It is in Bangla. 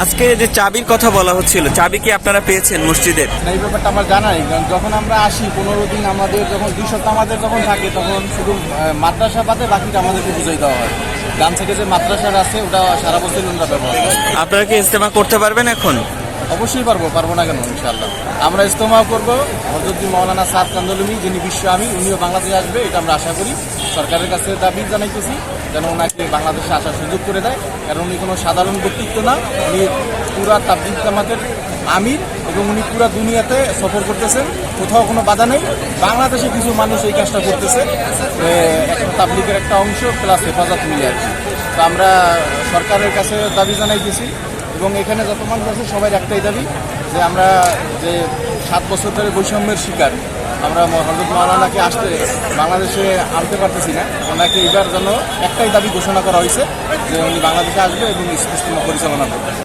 আজকে যে চাবির কথা বলা হচ্ছিল, চাবি কি আপনারা পেয়েছেন মসজিদের? এই ব্যাপারটা আমার জানা নেই, কারণ যখন আমরা আসি 15 দিন আমাদের যখন 2 সপ্তাহ আমাদের যখন থাকে তখন শুধু মাদ্রাসা বাদে বাকিটা আমাদেরকে বুঝাই দেওয়া হয়। গ্রাম থেকে যে মাদ্রাসার আছে ওটা সারা বছর আমরা ব্যবহার করি। আপনারা কি ইজতেমা করতে পারবেন এখন? অবশ্যই পারবো না কেন, ইনশাআল্লাহ আমরা ইজতেমাও করবো। হযরত মাওলানা সাদ কান্দলুমি যিনি বিশ্ব আমির, উনিও বাংলাদেশে আসবে, এটা আমরা আশা করি। সরকারের কাছে দাবি জানাইতেছি যেন ওনাকে বাংলাদেশে আসার সুযোগ করে দেয়, কারণ উনি কোনো সাধারণ ব্যক্তিত্ব না, উনি পুরা তাবলীগ জামাতের আমির এবং উনি পুরা দুনিয়াতে সফর করতেছেন, কোথাও কোনো বাধা নেই। বাংলাদেশে কিছু মানুষ এই কাজটা করতেছে, একটা তাবলীগের একটা অংশ প্লাস হেফাজত মিলে আর কি। তো আমরা সরকারের কাছে দাবি জানাইতেছি এবং এখানে যত মানুষ আছে সবাই একটাই দাবি যে আমরা যে 7 বছর ধরে বৈষম্যের শিকার, আমরা হযরত মাওলানাকে বাংলাদেশে আনতে পারতেছি না। ওনাকে এবার জন্য একটাই দাবি ঘোষণা করা হয়েছে যে উনি বাংলাদেশে আসবে এবং ইজতেমা পরিচালনা করবে।